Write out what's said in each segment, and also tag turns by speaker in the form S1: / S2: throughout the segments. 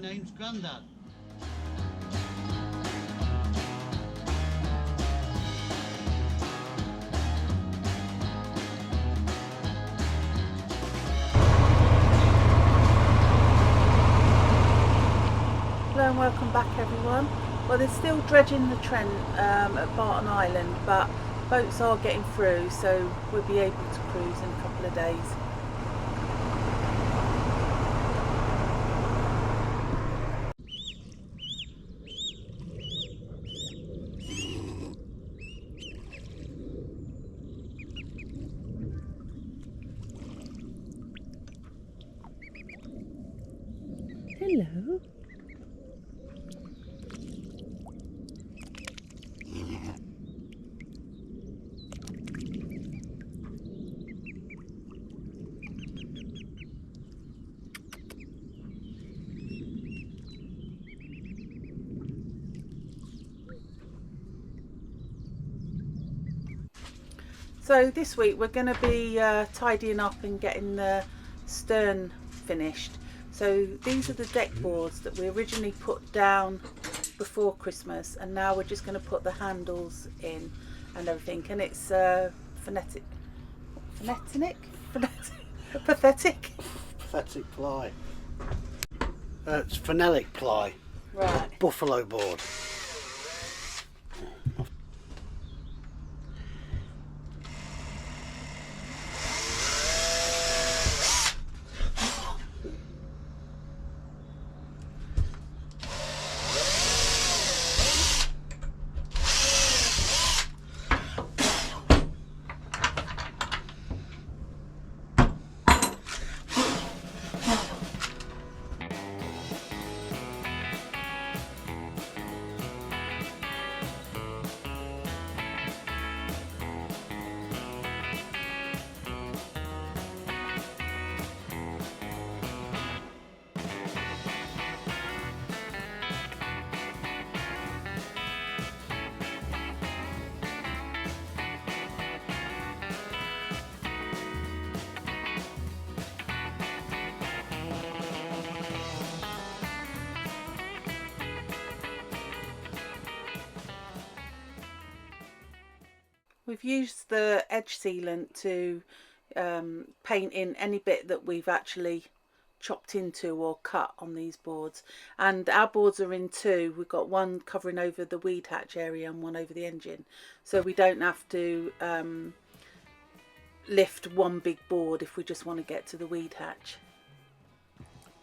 S1: name's Grandad.
S2: Hello and welcome back everyone. Well, they're still dredging the Trent at Barton Island, but boats are getting through, so we'll be able to cruise in a couple of days. Hello. So this week we're going to be tidying up and getting the stern finished. So these are the deck boards that we originally put down before Christmas, and now we're just going to put the handles in and everything. And it's pathetic
S1: ply. It's phenolic ply.
S2: Right.
S1: Buffalo board.
S2: We've used the edge sealant to paint in any bit that we've actually chopped into or cut on these boards, and our boards are in two. We've got one covering over the weed hatch area and one over the engine, so we don't have to lift one big board if we just want to get to the weed hatch.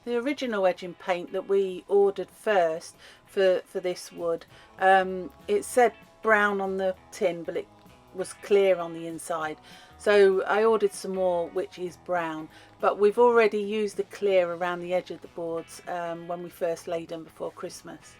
S2: The original edging paint that we ordered first for this wood, it said brown on the tin, but it was clear on the inside, so I ordered some more which is brown, but we've already used the clear around the edge of the boards when we first laid them before Christmas.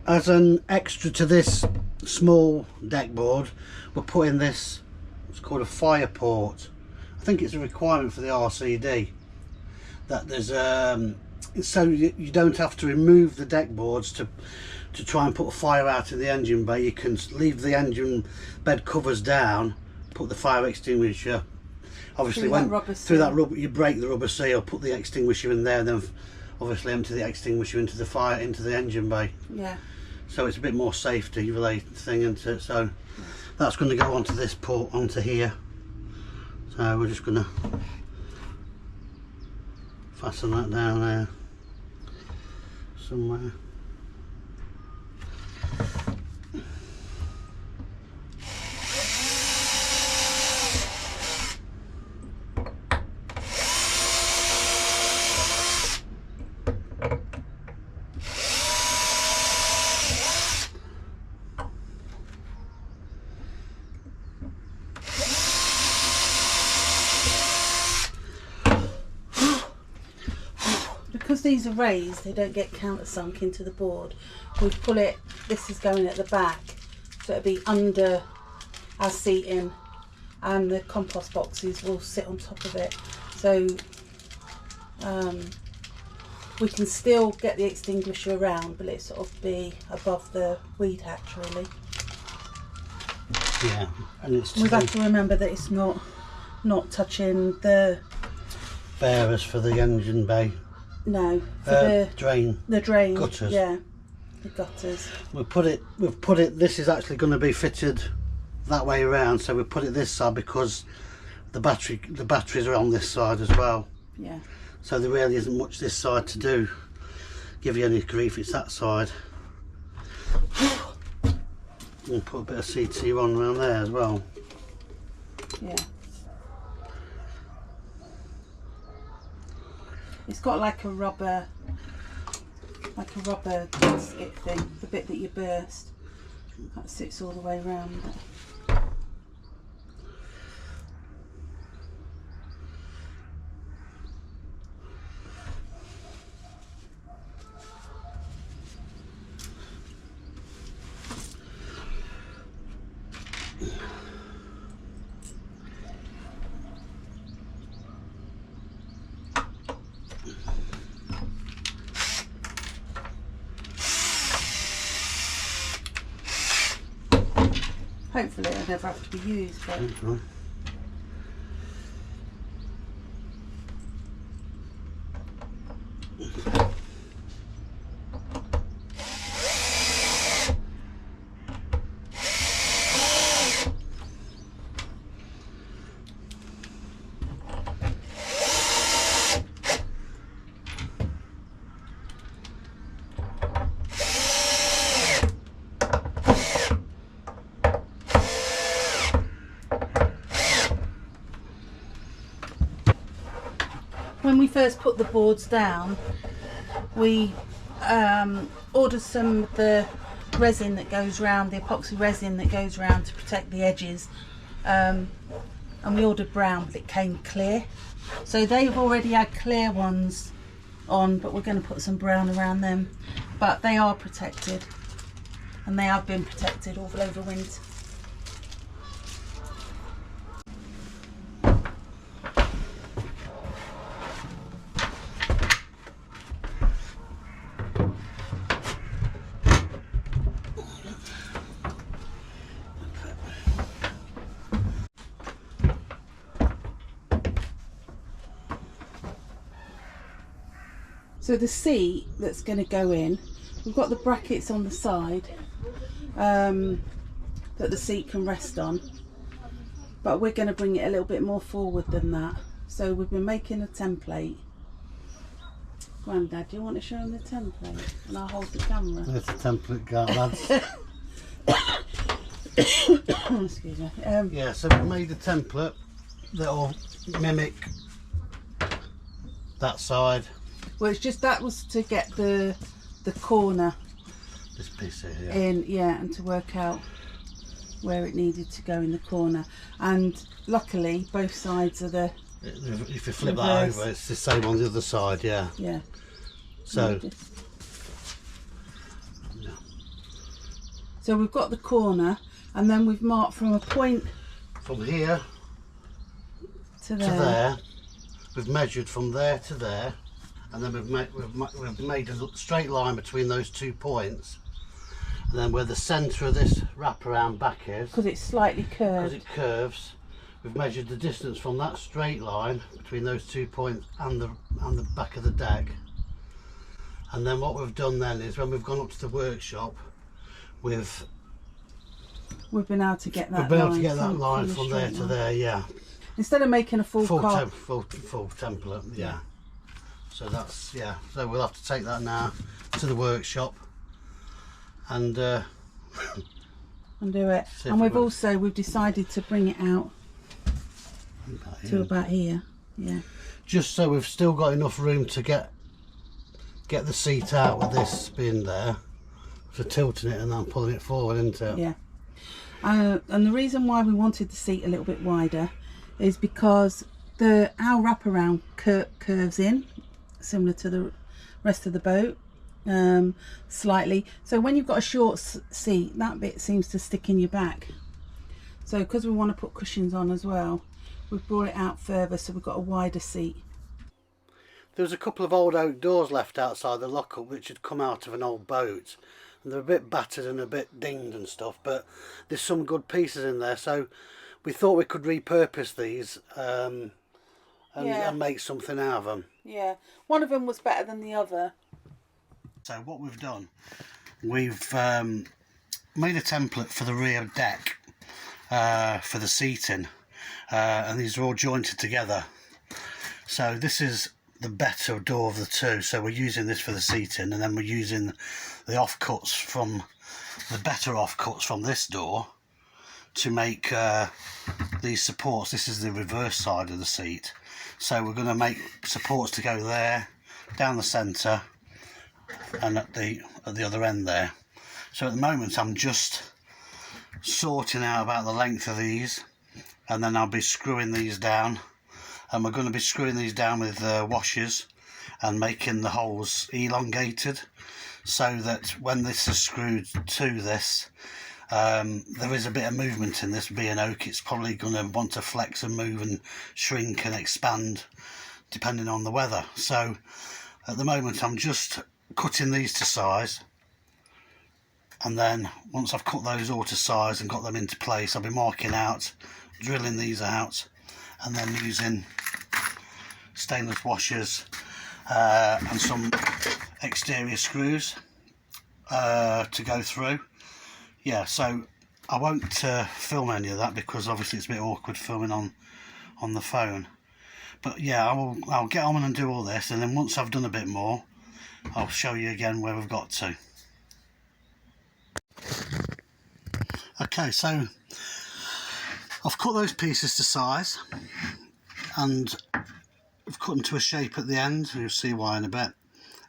S1: As an extra to this small deck board, we're putting this, it's called a fire port. I think it's a requirement for the RCD that there's so you don't have to remove the deck boards to try and put a fire out in the engine bay. You can leave the engine bed covers down, put the fire extinguisher, obviously through that rubber, you break the rubber seal, put the extinguisher in there, then obviously empty the extinguisher into the engine bay.
S2: Yeah.
S1: So it's a bit more safety related thing, isn't it? So that's going to go onto this port, onto here. So we're just going to fasten that down there somewhere.
S2: Because these are raised, they don't get countersunk into the board. We pull it, this is going at the back, so it'll be under our seating, and the compost boxes will sit on top of it. So we can still get the extinguisher around, but it sort of be above the weed hatch really.
S1: Yeah, and it's
S2: We've got to remember that it's not touching the
S1: bearers for the engine bay.
S2: No, for the
S1: drain.
S2: The drain.
S1: Gutters.
S2: Yeah, the gutters.
S1: We've put it. This is actually going to be fitted that way around, so we put it this side because the batteries are on this side as well.
S2: Yeah.
S1: So there really isn't much this side to do. Give you any grief, it's that side. We'll put a bit of CT on around there as well.
S2: Yeah. It's got like a rubber skip thing, the bit that you burst. That sits all the way around. Hopefully it'll never have to be used, but when we first put the boards down, we ordered some of the resin that goes round, the epoxy resin that goes round to protect the edges, and we ordered brown, but it came clear. So they've already had clear ones on, but we're going to put some brown around them. But they are protected, and they have been protected all over winter. So the seat that's going to go in, we've got the brackets on the side that the seat can rest on, but we're going to bring it a little bit more forward than that. So we've been making a template. Grandad, do you want to show them the template? And I'll hold the camera.
S1: There's the template, lads.
S2: Excuse me.
S1: Yeah, so we made a template that'll mimic that side.
S2: Well, it's just that was to get the corner
S1: This piece here.
S2: in, yeah, and to work out where it needed to go in the corner. And luckily, both sides are the.
S1: If you flip
S2: reverse.
S1: that over, it's the same on the other side. Yeah.
S2: Yeah.
S1: So.
S2: Yeah. So we've got the corner, and then we've marked from a point
S1: From here
S2: to
S1: to there. We've measured from there to there. And then we've made a straight line between those 2 points, and then where the centre of this wraparound back is,
S2: because it's slightly curved.
S1: because it curves, we've measured the distance from that straight line between those 2 points and the back of the deck. And then what we've done then is when we've gone up to the workshop, we've
S2: been able to get that.
S1: We've been able to get that line from there to there, yeah.
S2: Instead of making a full
S1: template, yeah. So that's, yeah, so we'll have to take that now to the workshop and
S2: do it. And we've decided to bring it out to about here, yeah.
S1: Just so we've still got enough room to get the seat out with this being there, for tilting it and then pulling it forward, isn't it?
S2: Yeah. And the reason why we wanted the seat a little bit wider is because our wraparound curves in, similar to the rest of the boat, slightly. So when you've got a short seat, that bit seems to stick in your back. So because we want to put cushions on as well, we've brought it out further, so we've got a wider seat.
S1: There was a couple of old oak doors left outside the lockup which had come out of an old boat, and they're a bit battered and a bit dinged and stuff, but there's some good pieces in there, so we thought we could repurpose these and make something out of them.
S2: Yeah, one of them was better than the other.
S1: So what we've done, we've made a template for the rear deck for the seating, and these are all jointed together. So this is the better door of the two, so we're using this for the seating, and then we're using the offcuts from the better offcuts from this door to make these supports. This is the reverse side of the seat, so we're going to make supports to go there, down the centre, and at the other end there. So at the moment I'm just sorting out about the length of these, and then I'll be screwing these down, and we're going to be screwing these down with washers and making the holes elongated, so that when this is screwed to this, there is a bit of movement in this. Being oak, it's probably going to want to flex and move and shrink and expand depending on the weather. So at the moment I'm just cutting these to size, and then once I've cut those all to size and got them into place, I'll be marking out, drilling these out, and then using stainless washers and some exterior screws to go through. Yeah, so I won't film any of that because obviously it's a bit awkward filming on the phone. But yeah, I'll get on and do all this, and then once I've done a bit more, I'll show you again where we've got to. Okay, so I've cut those pieces to size, and I've cut them to a shape at the end. You'll see why in a bit.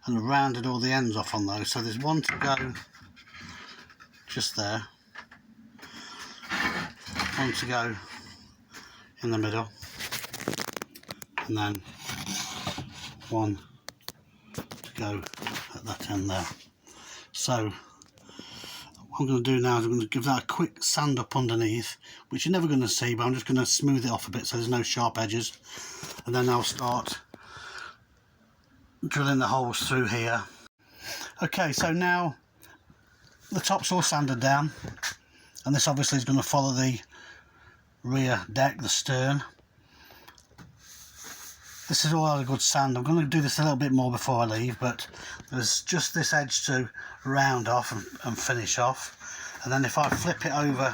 S1: And I've rounded all the ends off on those. So there's one to go just there, one to go in the middle, and then one to go at that end there. So what I'm going to do now is I'm going to give that a quick sand up underneath, which you're never going to see, but I'm just going to smooth it off a bit so there's no sharp edges, and then I'll start drilling the holes through here. Okay, so now the top's all sanded down, and this obviously is going to follow the rear deck, the stern. This is all had a good sand. I'm going to do this a little bit more before I leave, but there's just this edge to round off and finish off, and then if I flip it over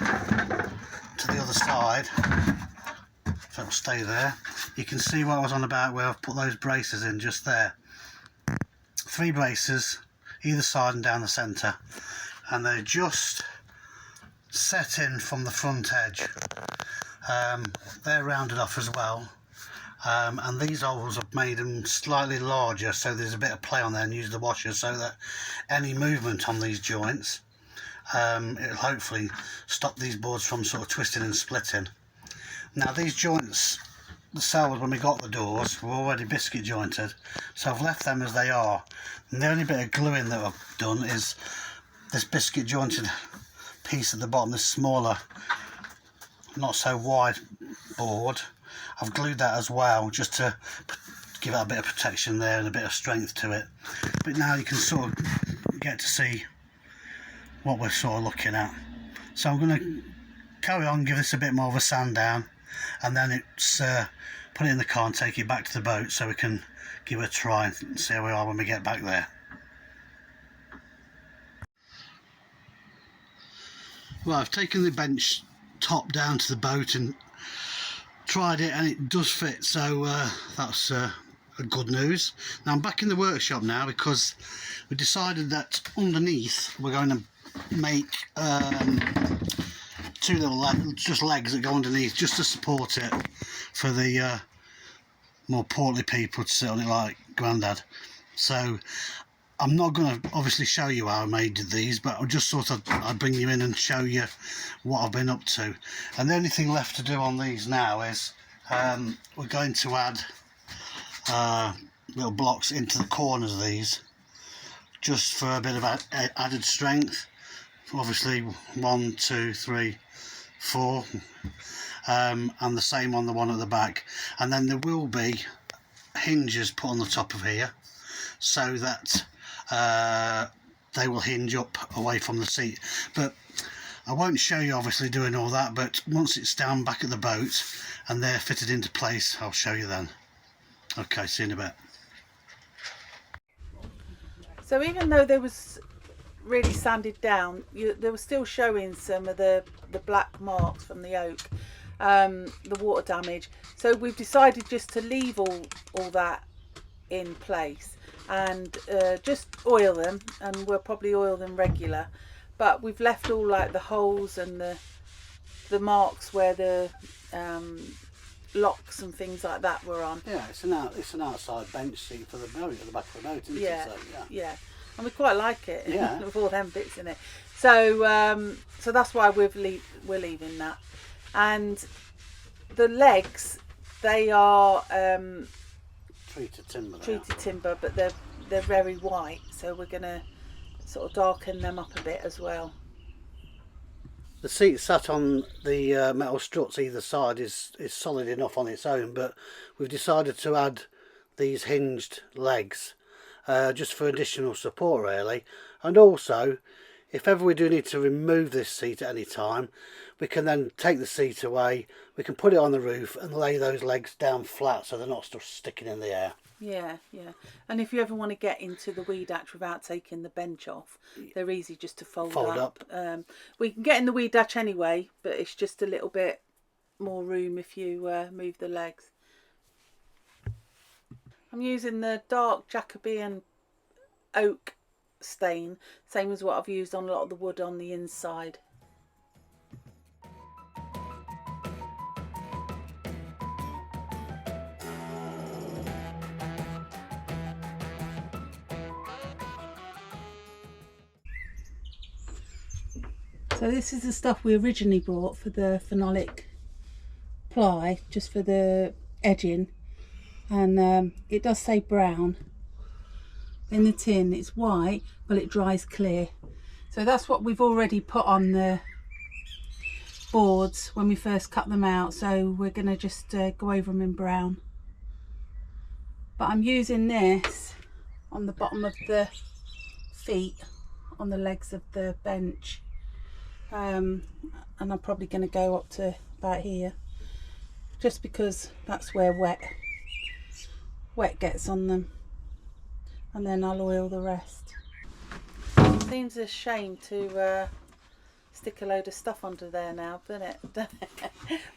S1: to the other side, so it'll stay there, you can see what I was on about where I've put those braces in just there. 3 braces either side and down the centre, and they're just set in from the front edge. They're rounded off as well, and these holes have made them slightly larger, so there's a bit of play on there, and use the washer so that any movement on these joints, it'll hopefully stop these boards from sort of twisting and splitting. Now these joints themselves, when we got the doors, were already biscuit jointed, so I've left them as they are, and the only bit of gluing that I've done is this biscuit jointed piece at the bottom, this smaller, not so wide board. I've glued that as well, just to give it a bit of protection there and a bit of strength to it. But now you can sort of get to see what we're sort of looking at. So I'm going to carry on, give this a bit more of a sand down, and then it's put it in the car and take it back to the boat so we can give it a try and see how we are when we get back there. Well, I've taken the bench top down to the boat and tried it, and it does fit, so that's a good news. Now I'm back in the workshop now because we decided that underneath we're going to make 2 little legs that go underneath just to support it for the more portly people to sit on it like Grandad. So I'm not going to obviously show you how I made these, but I'll just sort of I'll bring you in and show you what I've been up to. And the only thing left to do on these now is we're going to add little blocks into the corners of these, just for a bit of added strength. Obviously 1, 2, 3, 4, and the same on the one at the back. And then there will be hinges put on the top of here so that they will hinge up away from the seat, but I won't show you obviously doing all that, but once it's down back at the boat and they're fitted into place, I'll show you then. Okay, see you in a bit.
S2: So even though there was really sanded down, they were still showing some of the black marks from the oak, the water damage. So we've decided just to leave all that in place and just oil them, and we'll probably oil them regular, but we've left all like the holes and the marks where the locks and things like that were on.
S1: Yeah, it's an outside bench seat for the boat at the back of the boat, isn't
S2: Yeah,
S1: it? So,
S2: yeah, and we quite like it.
S1: Yeah.
S2: With all them bits in it. So so that's why we're leaving that. And the legs, they are
S1: treated timber.
S2: Treated timber, but they're very white, so we're gonna sort of darken them up a bit as well.
S1: The seat sat on the metal struts either side is solid enough on its own, but we've decided to add these hinged legs just for additional support really. And also, if ever we do need to remove this seat at any time, we can then take the seat away, we can put it on the roof and lay those legs down flat so they're not still sticking in the air.
S2: Yeah, yeah. And if you ever want to get into the weed hatch without taking the bench off, they're easy just to fold up. We can get in the weed hatch anyway, but it's just a little bit more room if you move the legs. I'm using the dark Jacobean oak stain, same as what I've used on a lot of the wood on the inside. So this is the stuff we originally bought for the phenolic ply, just for the edging, and it does say brown. In the tin it's white, but it dries clear. So that's what we've already put on the boards when we first cut them out, so we're going to just go over them in brown. But I'm using this on the bottom of the feet, on the legs of the bench. And I'm probably going to go up to about here, just because that's where wet gets on them, and then I'll oil the rest. It seems a shame to stick a load of stuff under there now, doesn't it?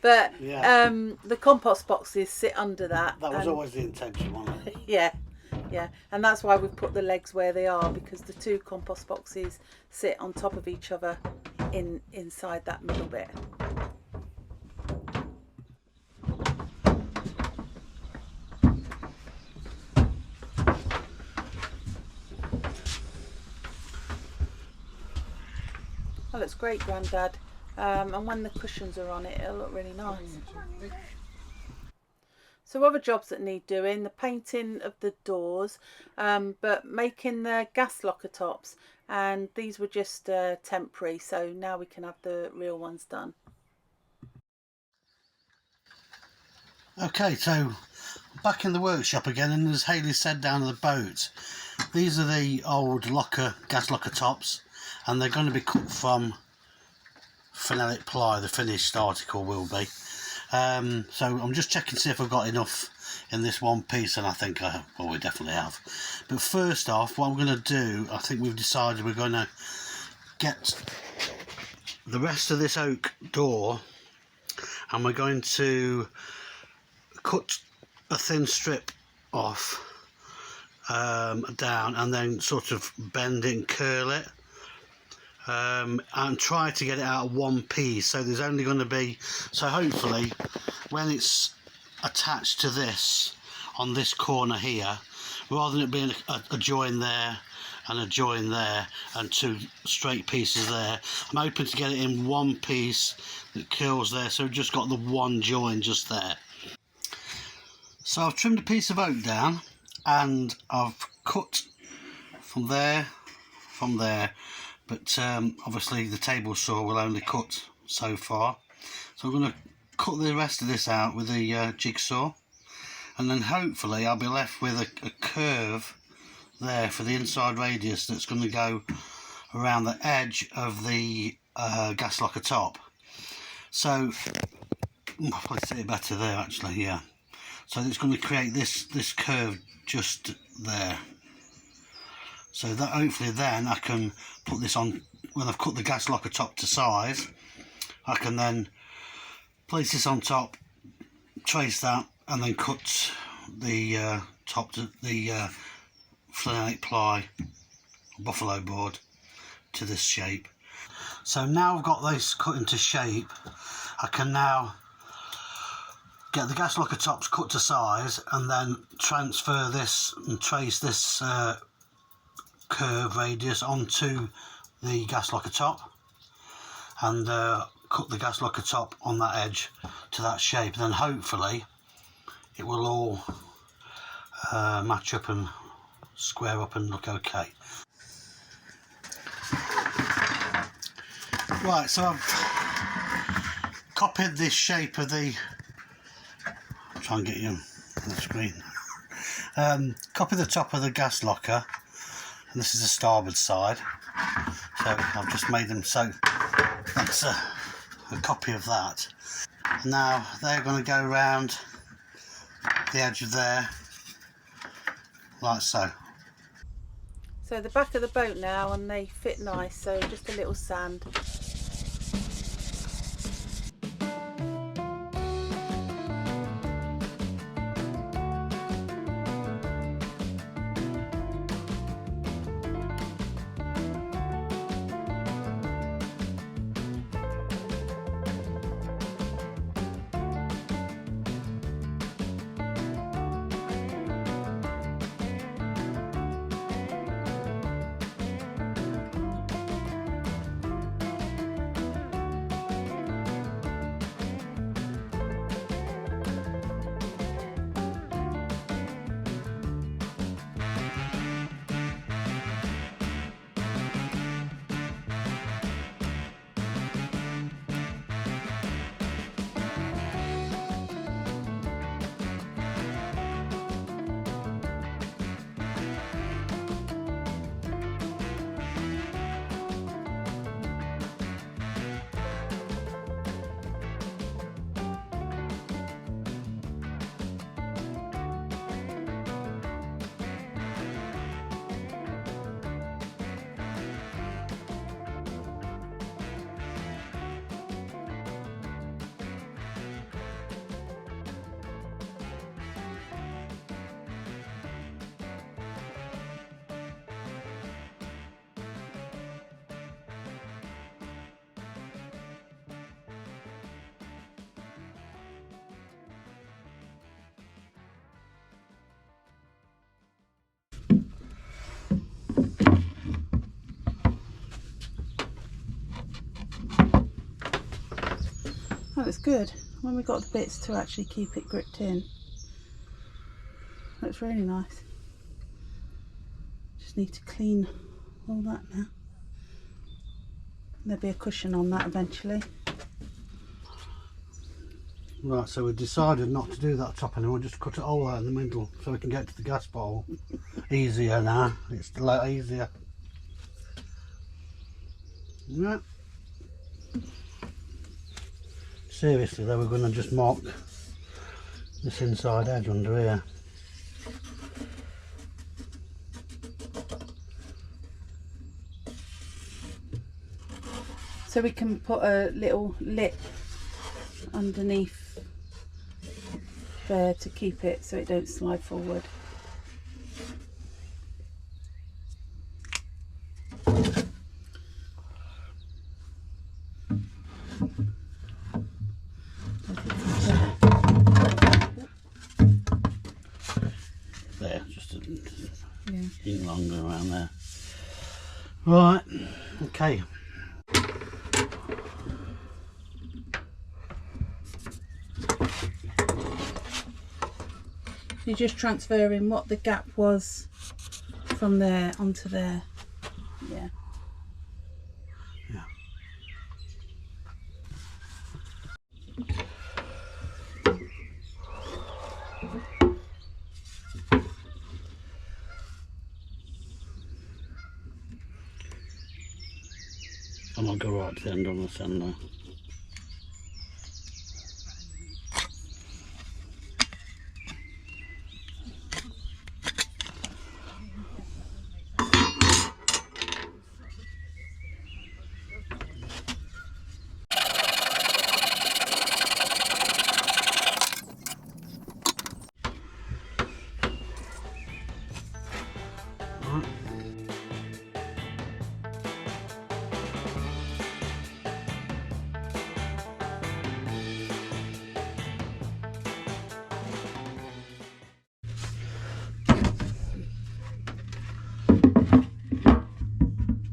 S2: But yeah. The compost boxes sit under that.
S1: That was always the intention, wasn't it?
S2: Yeah, yeah, and that's why we've put the legs where they are, because the two compost boxes sit on top of each other inside that middle bit. That looks great, Grandad. And when the cushions are on it, it'll look really nice. So other jobs that need doing, the painting of the doors, but making the gas locker tops, and these were just temporary, so now we can have the real ones done.
S1: Okay, so back in the workshop again, and as Hayley said, down at the boat, these are the old gas locker tops, and they're going to be cut from phenolic ply. The finished article will be. So I'm just checking to see if I've got enough in this one piece, and I think I have. Well, we definitely have. But first off, what I'm going to do, I think we've decided we're going to get the rest of this oak door, and we're going to cut a thin strip off down, and then sort of bend it and curl it, and try to get it out of one piece. So there's only going to be, so hopefully when it's attached to this on this corner here, rather than it being a join there and a join there and two straight pieces there, I'm hoping to get it in one piece that curls there, so we've just got the one join just there. So I've trimmed a piece of oak down, and I've cut from there, but obviously the table saw will only cut so far, so I'm going to cut the rest of this out with the jigsaw, and then hopefully I'll be left with a curve there for the inside radius that's going to go around the edge of the gas locker top. So I'll probably see it better there actually, yeah. So it's going to create this curve just there. So that hopefully then I can put this on, when I've cut the gas locker top to size, I can then place this on top, trace that, and then cut the top to the flannelate ply buffalo board to this shape. So now I've got this cut into shape, I can now get the gas locker tops cut to size and then transfer this and trace this curve radius onto the gas locker top, and cut the gas locker top on that edge to that shape, and then hopefully it will all match up and square up and look okay. Right, so I've copied this shape of the, I'll try and get you on the screen, copy the top of the gas locker, and this is the starboard side, so I've just made them, so that's a copy of that. Now they're going to go around the edge of there, like so.
S2: So the back of the boat now, and they fit nice, so just a little sand. That was good when we got the bits to actually keep it gripped in. That's really nice. Just need to clean all that now. There'll be a cushion on that eventually.
S1: Right, so we decided not to do that top anymore, just cut it all out in the middle so we can get to the gas bowl easier now. It's a lot easier. Right. Seriously though, we're going to just mark this inside edge under here.
S2: So we can put a little lip underneath there to keep it so it don't slide forward.
S1: There, just a
S2: Yeah.
S1: bit longer around there. Right, okay.
S2: You're just transferring what the gap was from there onto there. Yeah.
S1: Yeah. might go right to the end on this end there.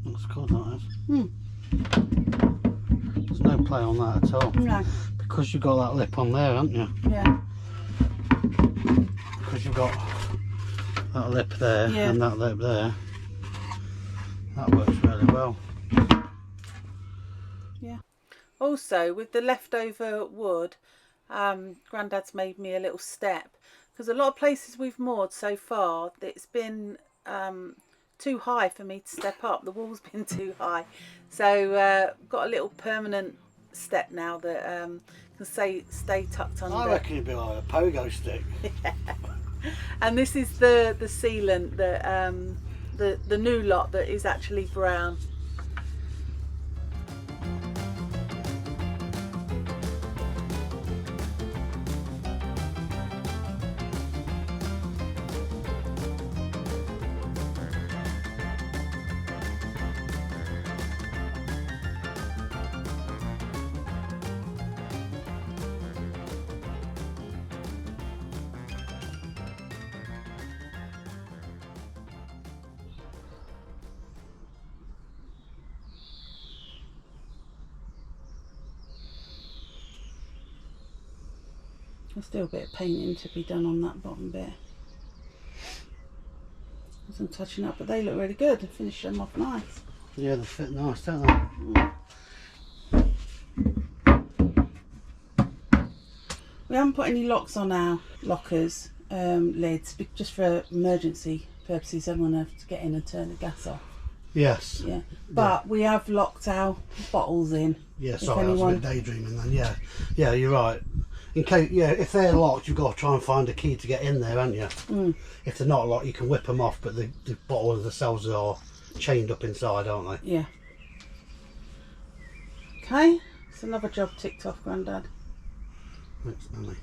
S1: Looks good, that is. There's no play on that at all.
S2: No.
S1: Because you've got that lip on there, haven't you?
S2: Yeah.
S1: Because you've got that lip there and that lip there. That works really well.
S2: Yeah. Also, with the leftover wood, Grandad's made me a little step, because a lot of places we've moored so far, it's been too high for me to step up. The wall's been too high, so got a little permanent step now that can stay tucked under.
S1: I reckon it'd be like a pogo stick.
S2: Yeah. And this is the sealant that the new lot that is actually brown. There's still a bit of painting to be done on that bottom bit. There's some touching up, but they look really good. I finished them off nice.
S1: Yeah, they fit nice, don't they?
S2: We haven't put any locks on our lockers, lids, just for emergency purposes. I want to have to get in and turn the gas off.
S1: Yes.
S2: Yeah, but we have locked our bottles in.
S1: Yeah, sorry, I was a bit daydreaming then. Yeah, yeah, you're right. In case, yeah, if they're locked, you've got to try and find a key to get in there, haven't you? If they're not locked, you can whip them off, but the bottles themselves are chained up inside, aren't they?
S2: Yeah. Okay, it's another job ticked off, Grandad.
S1: Thanks, Nanny.